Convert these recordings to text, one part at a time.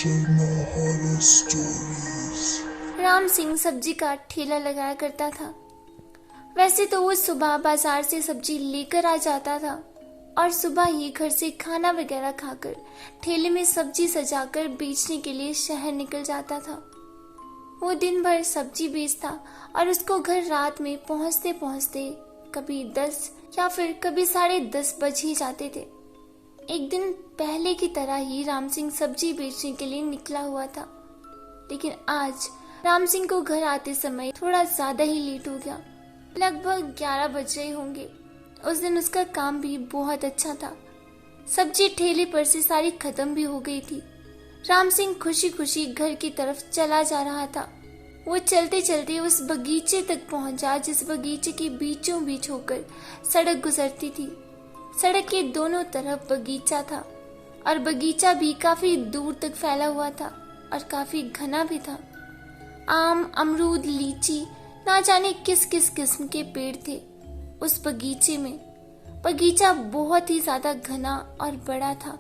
Sharma horror stories. Ram Singh सब्जी का ठेला लगाया करता था। वैसे तो वो सुबह बाजार से सब्जी लेकर आ जाता था और सुबह ही घर से खाना वगैरह खाकर ठेले में सब्जी सजाकर बेचने के लिए शहर निकल जाता था। वो दिन भर सब्जी बेचता और उसको घर रात में पहुंचते पहुंचते कभी 10 या फिर कभी 10:30 बज ही जाते थे। एक दिन पहले की तरह ही राम सिंह सब्जी बेचने के लिए निकला हुआ था, लेकिन आज राम सिंह को घर आते समय थोड़ा ज्यादा ही लेट हो गया। लगभग 11 बज रहे होंगे। उस दिन उसका काम भी बहुत अच्छा था। सब्जी ठेले पर से सारी खत्म भी हो गई थी। राम सिंह खुशी खुशी घर की तरफ चला जा रहा था। वो चलते चलते उस बगीचे तक पहुंचा जिस बगीचे के बीचों बीच होकर सड़क गुजरती थी। सड़क के दोनों तरफ बगीचा था और बगीचा भी काफी दूर तक फैला हुआ था और काफी घना भी था। आम, अमरूद, लीची, ना जाने किस किस किस्म के पेड़ थे उस बगीचे में। बगीचा बहुत ही ज्यादा घना और बड़ा था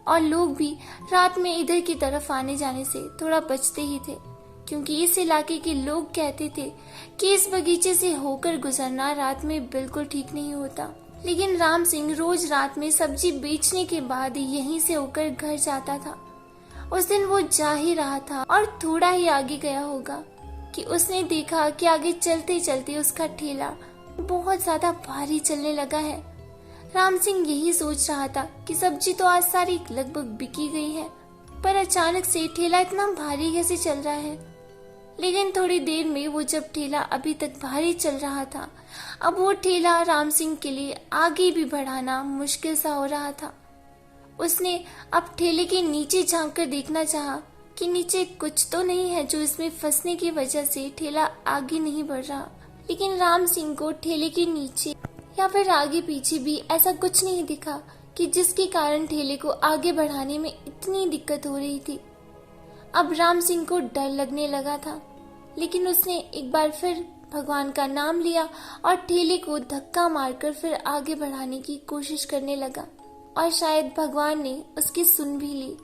और लोग भी रात में इधर की तरफ आने जाने से थोड़ा बचते ही थे, क्योंकि इस इलाके के लोग कहते थे कि इस बगीचे से होकर गुजरना रात में बिल्कुल ठीक नहीं होता। लेकिन राम सिंह रोज रात में सब्जी बेचने के बाद यहीं से होकर घर जाता था। उस दिन वो जा ही रहा था और थोड़ा ही आगे गया होगा कि उसने देखा कि आगे चलते चलते उसका ठेला बहुत ज्यादा भारी चलने लगा है। राम सिंह यही सोच रहा था कि सब्जी तो आज सारी लगभग बिकी गई है, पर अचानक से ठेला इतना भारी कैसे चल रहा है। लेकिन थोड़ी देर में वो जब ठेला अभी तक भारी चल रहा था, अब वो ठेला राम सिंह के लिए आगे भी बढ़ाना मुश्किल सा हो रहा था। उसने अब ठेले के नीचे झांक कर देखना चाहा कि नीचे कुछ तो नहीं है जो इसमें फंसने की वजह से ठेला आगे नहीं बढ़ रहा। लेकिन राम सिंह को ठेले के नीचे या फिर आगे पीछे भी ऐसा कुछ नहीं दिखा कि जिसके कारण ठेले को आगे बढ़ाने में इतनी दिक्कत हो रही थी। अब राम सिंह को डर लगने लगा था, लेकिन उसने एक बार फिर भगवान का नाम लिया और ठेले को धक्का मारकर फिर आगे बढ़ाने की कोशिश करने लगा। और शायद भगवान ने उसकी सुन भी ली,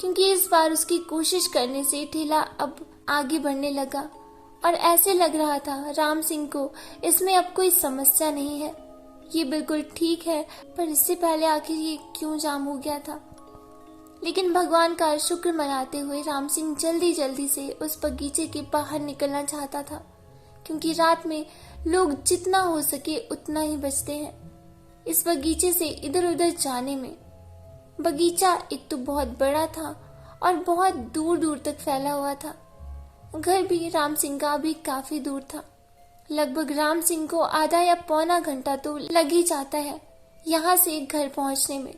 क्योंकि इस बार उसकी कोशिश करने से ठेला अब आगे बढ़ने लगा और ऐसे लग रहा था राम सिंह को इसमें अब कोई समस्या नहीं है, ये बिल्कुल ठीक है। पर इससे पहले आखिर ये क्यों जाम हो गया था। लेकिन भगवान का शुक्र मनाते हुए राम सिंह जल्दी जल्दी से उस बगीचे के बाहर निकलना चाहता था, क्योंकि रात में लोग जितना हो सके उतना ही बचते हैं इस बगीचे से इधर उधर जाने में। बगीचा एक तो बहुत बड़ा था और बहुत दूर दूर तक फैला हुआ था। घर भी राम सिंह का अभी काफी दूर था। लगभग राम सिंह को आधा या पौना घंटा तो लग ही जाता है यहाँ से घर पहुँचने में।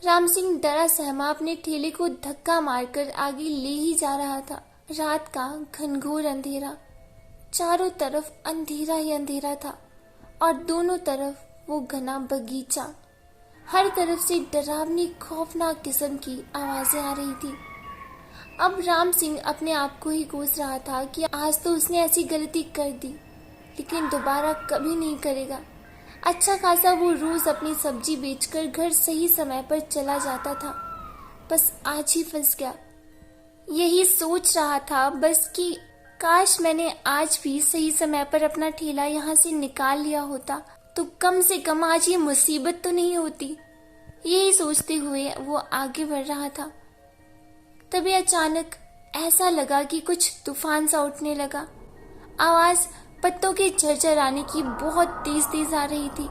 राम सिंह डरा सहमा अपने ठेले को धक्का मारकर आगे ले ही जा रहा था। रात का घनघोर अंधेरा, चारों तरफ अंधेरा ही अंधेरा था और दोनों तरफ वो घना बगीचा। हर तरफ से डरावनी खौफनाक किस्म की आवाजें आ रही थी। अब राम सिंह अपने आप को ही कोस रहा था कि आज तो उसने ऐसी गलती कर दी, लेकिन दोबारा कभी नहीं करेगा। अच्छा खासा वो रोज अपनी सब्जी बेचकर घर सही समय पर चला जाता था, बस आज ही फंस गया। यही सोच रहा था बस कि काश मैंने आज भी सही समय पर अपना ठेला यहाँ से निकाल लिया होता, तो कम से कम आज ये मुसीबत तो नहीं होती। यही सोचते हुए वो आगे बढ़ रहा था। तभी अचानक ऐसा लगा कि कुछ तूफान सा उठने लगा। आवाज पत्तों के झरझराने की बहुत तेज तेज आ रही थी।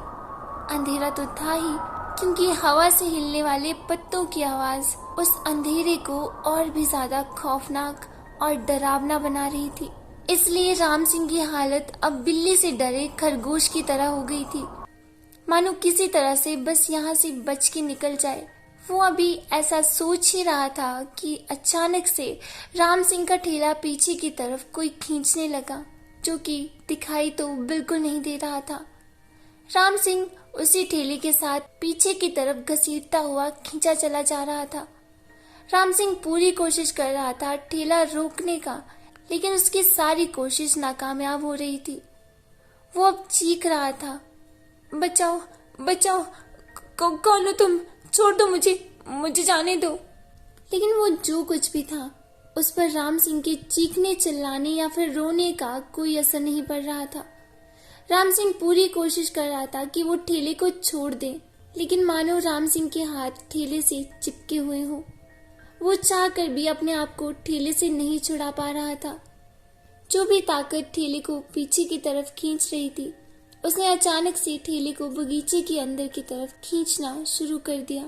अंधेरा तो था ही, क्योंकि हवा से हिलने वाले पत्तों की आवाज उस अंधेरे को और भी ज्यादा खौफनाक और डरावना बना रही थी। इसलिए राम सिंह की हालत अब बिल्ली से डरे खरगोश की तरह हो गई थी, मानो किसी तरह से बस यहाँ से बच के निकल जाए। वो अभी ऐसा सोच ही रहा था कि अचानक से राम सिंह का ठेला पीछे की तरफ कोई खींचने लगा, जो कि दिखाई तो बिल्कुल नहीं दे रहा था। राम सिंह उसी ठेले के साथ पीछे की तरफ घसीटता हुआ खींचा चला जा रहा था। राम सिंह पूरी कोशिश कर रहा था ठेला रोकने का, लेकिन उसकी सारी कोशिश नाकामयाब हो रही थी। वो अब चीख रहा था, बचाओ बचाओ, कौन हो तुम, छोड़ दो मुझे, मुझे जाने दो। लेकिन वो जो कुछ भी था उस पर राम सिंह के चीखने चिल्लाने या फिर रोने का कोई असर नहीं पड़ रहा था। राम सिंह पूरी कोशिश कर रहा था कि वो ठेले को छोड़ दे, लेकिन मानो राम सिंह के हाथ ठेले से चिपके हुए हो। वो चाह कर भी अपने आप को ठेले से नहीं छुड़ा पा रहा था। जो भी ताकत ठेले को पीछे की तरफ खींच रही थी, उसने अचानक से ठेले को बगीचे के अंदर की तरफ खींचना शुरू कर दिया।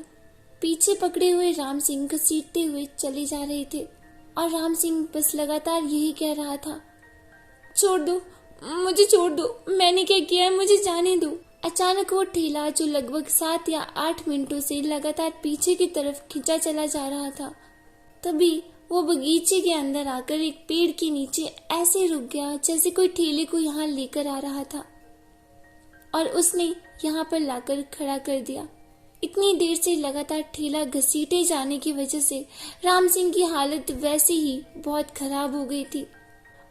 पीछे पकड़े हुए राम सिंह घसीटते हुए चले जा रहे थे और राम सिंह बस लगातार यही कह रहा था, छोड़ दो, मुझे छोड़ दो, मैंने क्या किया है, मुझे जाने दो। अचानक वो ठेला जो लगभग 7 या 8 मिनटों से लगातार पीछे की तरफ खींचा चला जा रहा था, तभी वो बगीचे के अंदर आकर एक पेड़ के नीचे ऐसे रुक गया जैसे कोई ठेले को यहाँ लेकर आ रहा था और उसने यहाँ पर लाकर खड़ा कर दिया। इतनी देर से लगातार ठेला घसीटे जाने की वजह से राम सिंह की हालत वैसे ही बहुत खराब हो गई थी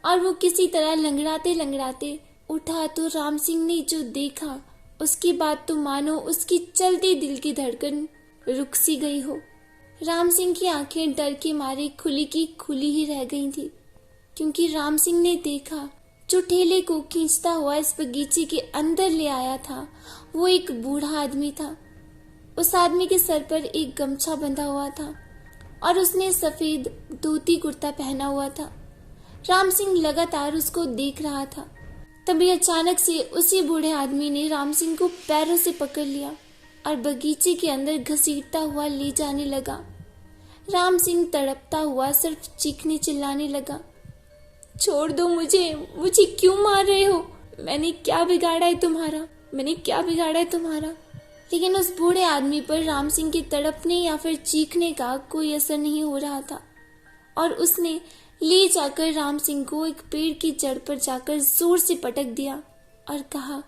और वो किसी तरह लंगड़ाते लंगड़ाते उठा तो राम सिंह ने जो देखा उसकी बात तो मानो उसकी चलती दिल की धड़कन रुक सी गई हो। राम सिंह की आंखें डर के मारे खुली की खुली ही रह गई थी, क्योंकि राम सिंह ने देखा जो ठेले को खींचता हुआ इस बगीचे के अंदर ले आया था वो एक बूढ़ा आदमी था। उस आदमी के सर पर एक गमछा बंधा हुआ था और उसने सफेद धोती कुर्ता पहना हुआ था। राम सिंह लगातार उसको देख रहा था। तभी अचानक से उसी बूढ़े आदमी ने राम सिंह को पैरों से पकड़ लिया और बगीचे के अंदर घसीटता हुआ ले जाने लगा। राम सिंह तड़पता हुआ सिर्फ चीखने चिल्लाने लगा, छोड़ दो मुझे, मुझे क्यों मार रहे हो, मैंने क्या बिगाड़ा है तुम्हारा, मैंने क्या बिगाड़ा है तुम्हारा। लेकिन उस बूढ़े आदमी पर राम सिंह के तड़पने या फिर चीखने का कोई असर नहीं हो रहा था और उसने ले जाकर राम सिंह को एक पेड़ की जड़ पर जाकर जोर से पटक दिया और कहा,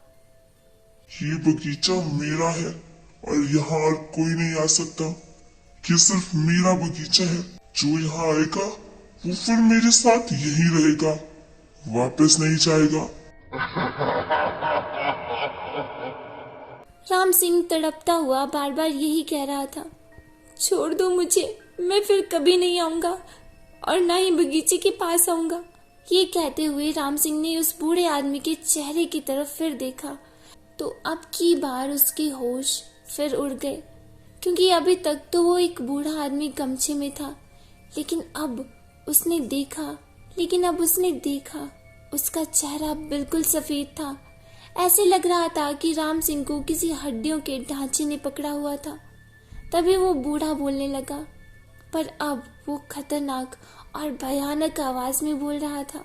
ये बगीचा मेरा है और यहाँ और कोई नहीं आ सकता। ये सिर्फ मेरा बगीचा है। जो यहाँ आएगा वो फिर मेरे साथ यहीं रहेगा, वापस नहीं जाएगा। राम सिंह तड़पता हुआ बार बार यही कह रहा था, छोड़ दो मुझे, मैं फिर कभी नहीं आऊंगा और ना ही बगीचे के पास आऊंगा। ये कहते हुए राम सिंह ने उस बूढ़े आदमी के चेहरे की तरफ फिर देखा तो अब की बार उसके होश फिर उड़ गए, क्योंकि अभी तक तो वो एक बूढ़ा आदमी गमछे में था, लेकिन अब उसने देखा उसका चेहरा बिल्कुल सफेद था। ऐसे लग रहा था कि राम सिंह को किसी हड्डियों के ढांचे ने पकड़ा हुआ था। तभी वो बूढ़ा बोलने लगा, पर अब वो खतरनाक और भयानक आवाज में बोल रहा था,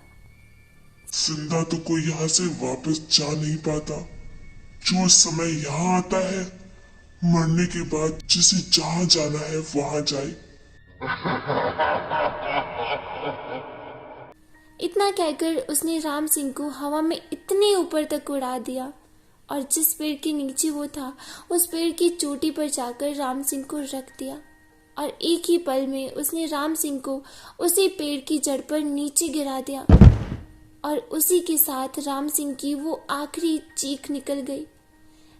जिंदा तो कोई यहाँ से वापस जा नहीं पाता। जो समय यहाँ आता है, मरने के बाद जिसे जहाँ जाना है वहां जाए। इतना कहकर उसने राम सिंह को हवा में इतने ऊपर तक उड़ा दिया और जिस पेड़ के नीचे वो था उस पेड़ की चोटी पर जाकर राम सिंह को रख दिया और एक ही पल में उसने राम सिंह को उसी पेड़ की जड़ पर नीचे गिरा दिया और उसी के साथ राम सिंह की वो आखिरी चीख निकल गई।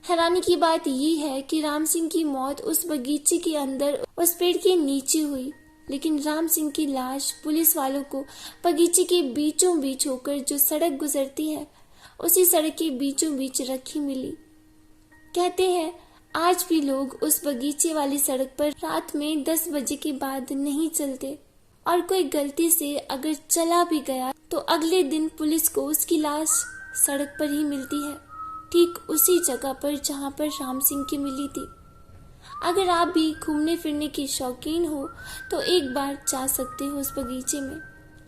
हैरानी की बात यह है कि राम सिंह की मौत उस बगीचे के अंदर उस पेड़ के नीचे हुई, लेकिन राम सिंह की लाश पुलिस वालों को बगीचे के बीचों बीच होकर जो सड़क गुजरती है उसी सड़क के बीचों बीच रखी मिली। कहते हैं आज भी लोग उस बगीचे वाली सड़क पर रात में 10 बजे के बाद नहीं चलते और कोई गलती से अगर चला भी गया तो अगले दिन पुलिस को उसकी लाश सड़क पर ही मिलती है, ठीक उसी जगह पर जहां पर राम सिंह की मिली थी। अगर आप भी घूमने फिरने के शौकीन हो तो एक बार जा सकते हो उस बगीचे में,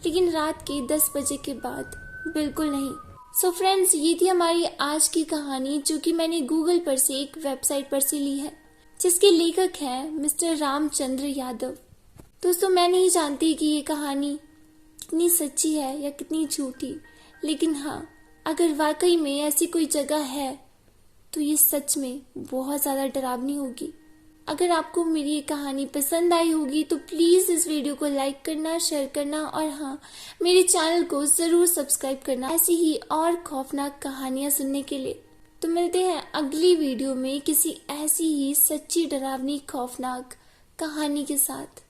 लेकिन रात के 10 बजे के बाद बिल्कुल नहीं। सो फ्रेंड्स, ये थी हमारी आज की कहानी जो कि मैंने गूगल पर से एक वेबसाइट पर से ली है, जिसके लेखक हैं मिस्टर रामचंद्र यादव। दोस्तों, मैं नहीं जानती कि ये कहानी कितनी सच्ची है या कितनी झूठी, लेकिन हाँ, अगर वाकई में ऐसी कोई जगह है तो ये सच में बहुत ज़्यादा डरावनी होगी। अगर आपको मेरी ये कहानी पसंद आई होगी तो प्लीज़ इस वीडियो को लाइक करना, शेयर करना और हाँ, मेरे चैनल को ज़रूर सब्सक्राइब करना ऐसी ही और खौफनाक कहानियाँ सुनने के लिए। तो मिलते हैं अगली वीडियो में किसी ऐसी ही सच्ची डरावनी खौफनाक कहानी के साथ।